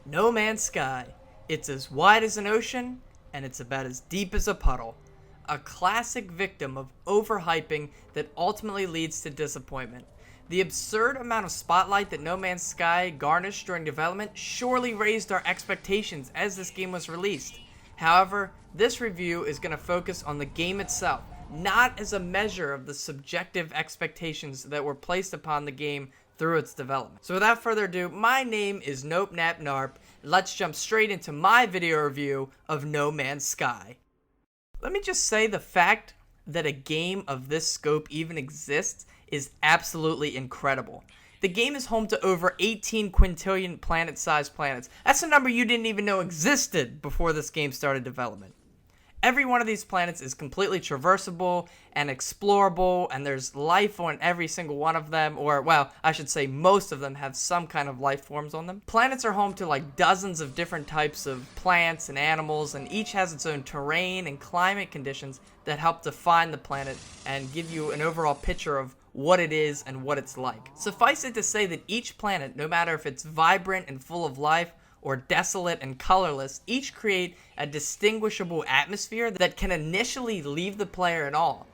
No Man's Sky. It's as wide as an ocean, and it's about as deep as a puddle. A classic victim of overhyping that ultimately leads to disappointment. The absurd amount of spotlight that No Man's Sky garnished during development surely raised our expectations as this game was released. However, this review is going to focus on the game itself, not as a measure of the subjective expectations that were placed upon the game through its development. So without further ado, my name is NopNapNarp. Let's jump straight into my video review of No Man's Sky. Let me just say the fact that a game of this scope even exists is absolutely incredible. The game is home to over 18 quintillion planet-sized planets. That's a number you didn't even know existed before this game started development. Every one of these planets is completely traversable and explorable, and there's life on every single one of them, or, well, I should say most of them have some kind of life forms on them. Planets are home to like dozens of different types of plants and animals, and each has its own terrain and climate conditions that help define the planet and give you an overall picture of what it is and what it's like. Suffice it to say that each planet, no matter if it's vibrant and full of life, or desolate and colorless, each create a distinguishable atmosphere that can initially leave the player in awe,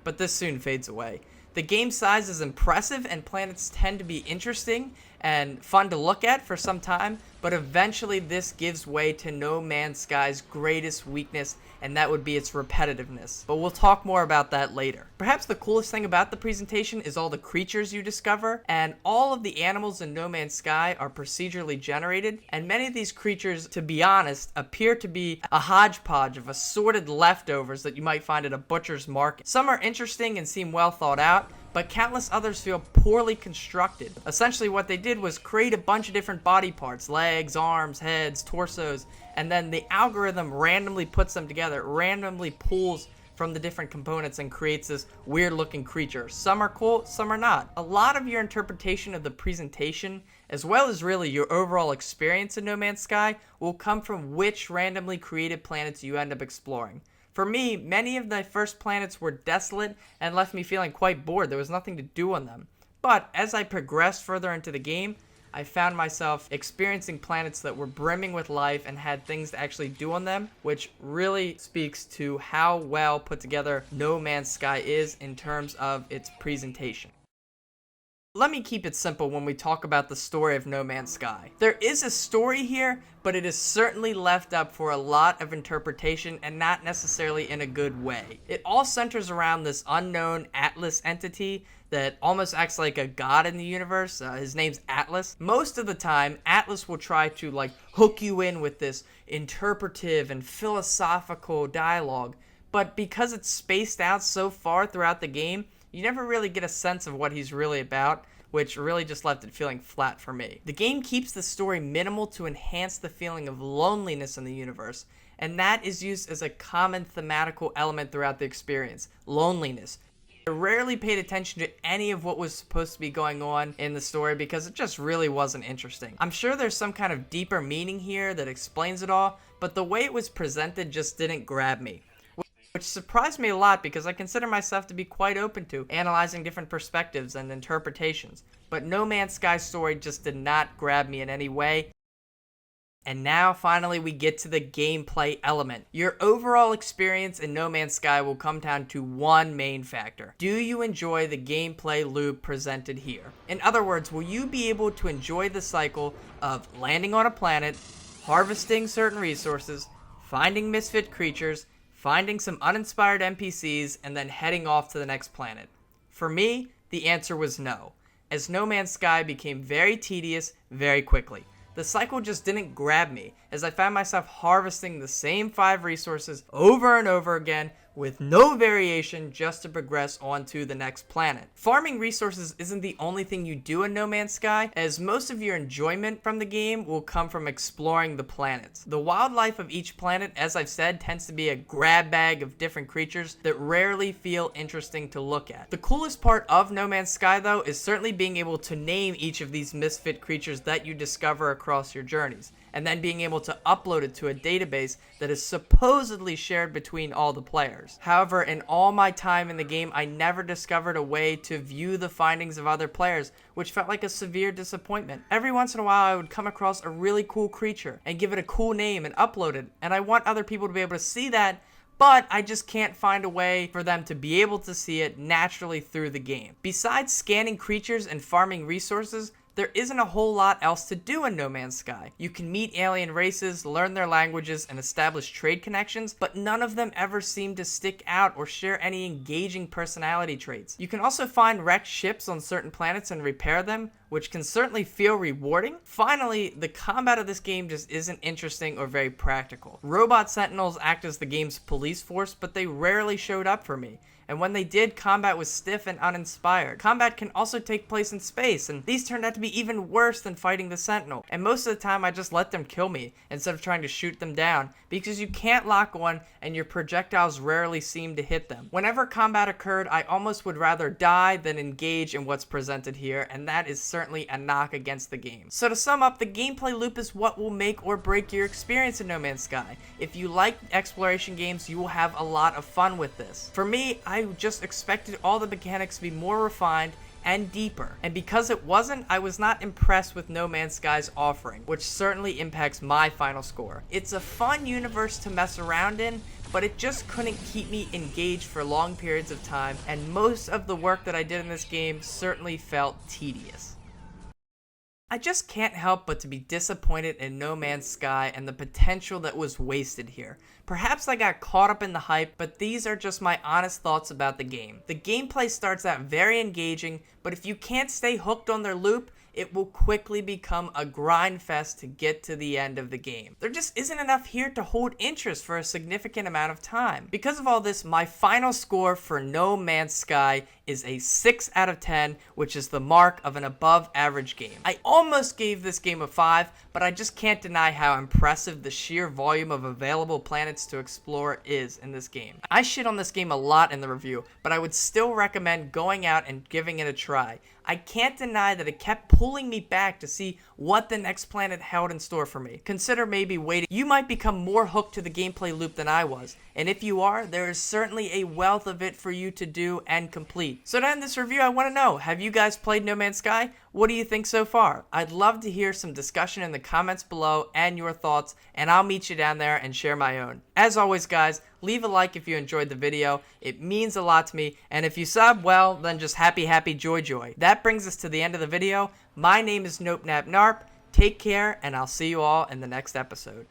but this soon fades away. The game size is impressive and planets tend to be interesting and fun to look at for some time, but eventually this gives way to No Man's Sky's greatest weakness, and that would be its repetitiveness. But we'll talk more about that later. Perhaps the coolest thing about the presentation is all the creatures you discover, and all of the animals in No Man's Sky are procedurally generated, and many of these creatures, to be honest, appear to be a hodgepodge of assorted leftovers that you might find at a butcher's market. Some are interesting and seem well thought out, but countless others feel poorly constructed. Essentially what they did was create a bunch of different body parts, legs, arms, heads, torsos, and then the algorithm randomly puts them together, randomly pulls from the different components and creates this weird looking creature. Some are cool, some are not. A lot of your interpretation of the presentation, as well as really your overall experience in No Man's Sky, will come from which randomly created planets you end up exploring. For me, many of the first planets were desolate and left me feeling quite bored. There was nothing to do on them. But as I progressed further into the game, I found myself experiencing planets that were brimming with life and had things to actually do on them, which really speaks to how well put together No Man's Sky is in terms of its presentation. Let me keep it simple when we talk about the story of No Man's Sky. There is a story here, but it is certainly left up for a lot of interpretation and not necessarily in a good way. It all centers around this unknown Atlas entity that almost acts like a god in the universe. His name's Atlas. Most of the time, Atlas will try to hook you in with this interpretive and philosophical dialogue, but because it's spaced out so far throughout the game, you never really get a sense of what he's really about, which really just left it feeling flat for me. The game keeps the story minimal to enhance the feeling of loneliness in the universe, and that is used as a common thematical element throughout the experience: loneliness. I rarely paid attention to any of what was supposed to be going on in the story because it just really wasn't interesting. I'm sure there's some kind of deeper meaning here that explains it all, but the way it was presented just didn't grab me, which surprised me a lot because I consider myself to be quite open to analyzing different perspectives and interpretations. But No Man's Sky story just did not grab me in any way. And now finally we get to the gameplay element. Your overall experience in No Man's Sky will come down to one main factor. Do you enjoy the gameplay loop presented here? In other words, will you be able to enjoy the cycle of landing on a planet, harvesting certain resources, finding misfit creatures, finding some uninspired NPCs, and then heading off to the next planet? For me, the answer was no, as No Man's Sky became very tedious very quickly. The cycle just didn't grab me, as I found myself harvesting the same 5 resources over and over again with no variation just to progress onto the next planet. Farming resources isn't the only thing you do in No Man's Sky, as most of your enjoyment from the game will come from exploring the planets. The wildlife of each planet, as I've said, tends to be a grab bag of different creatures that rarely feel interesting to look at. The coolest part of No Man's Sky, though, is certainly being able to name each of these misfit creatures that you discover across your journeys, and then being able to upload it to a database that is supposedly shared between all the players. characters. However, in all my time in the game, I never discovered a way to view the findings of other players, which felt like a severe disappointment. Every once in a while, I would come across a really cool creature and give it a cool name and upload it, and I want other people to be able to see that, but I just can't find a way for them to be able to see it naturally through the game. Besides scanning creatures and farming resources, there isn't a whole lot else to do in No Man's Sky. You can meet alien races, learn their languages, and establish trade connections, but none of them ever seem to stick out or share any engaging personality traits. You can also find wrecked ships on certain planets and repair them, which can certainly feel rewarding. Finally, the combat of this game just isn't interesting or very practical. Robot sentinels act as the game's police force, but they rarely showed up for me. And when they did, combat was stiff and uninspired. Combat can also take place in space, and these turned out to be even worse than fighting the Sentinel. And most of the time, I just let them kill me instead of trying to shoot them down, because you can't lock on, and your projectiles rarely seem to hit them. Whenever combat occurred, I almost would rather die than engage in what's presented here, and that is certainly a knock against the game. So to sum up, the gameplay loop is what will make or break your experience in No Man's Sky. If you like exploration games, you will have a lot of fun with this. For me, I just expected all the mechanics to be more refined and deeper, and because it wasn't, I was not impressed with No Man's Sky's offering, which certainly impacts my final score. It's a fun universe to mess around in, but it just couldn't keep me engaged for long periods of time, and most of the work that I did in this game certainly felt tedious. I just can't help but to be disappointed in No Man's Sky and the potential that was wasted here. Perhaps I got caught up in the hype, but these are just my honest thoughts about the game. The gameplay starts out very engaging, but if you can't stay hooked on their loop, it will quickly become a grind fest to get to the end of the game. There just isn't enough here to hold interest for a significant amount of time. Because of all this, my final score for No Man's Sky is a 6 out of 10, which is the mark of an above average game. I almost gave this game a 5, but I just can't deny how impressive the sheer volume of available planets to explore is in this game. I shit on this game a lot in the review, but I would still recommend going out and giving it a try. I can't deny that it kept pulling me back to see what the next planet held in store for me. Consider maybe waiting. You might become more hooked to the gameplay loop than I was, and if you are, there is certainly a wealth of it for you to do and complete. So to end this review, I want to know, have you guys played No Man's Sky? What do you think so far? I'd love to hear some discussion in the comments below and your thoughts, and I'll meet you down there and share my own. As always, guys, leave a like if you enjoyed the video. It means a lot to me, and if you sub, well, then just happy, joy. That brings us to the end of the video. My name is NopNapNarp. Take care, and I'll see you all in the next episode.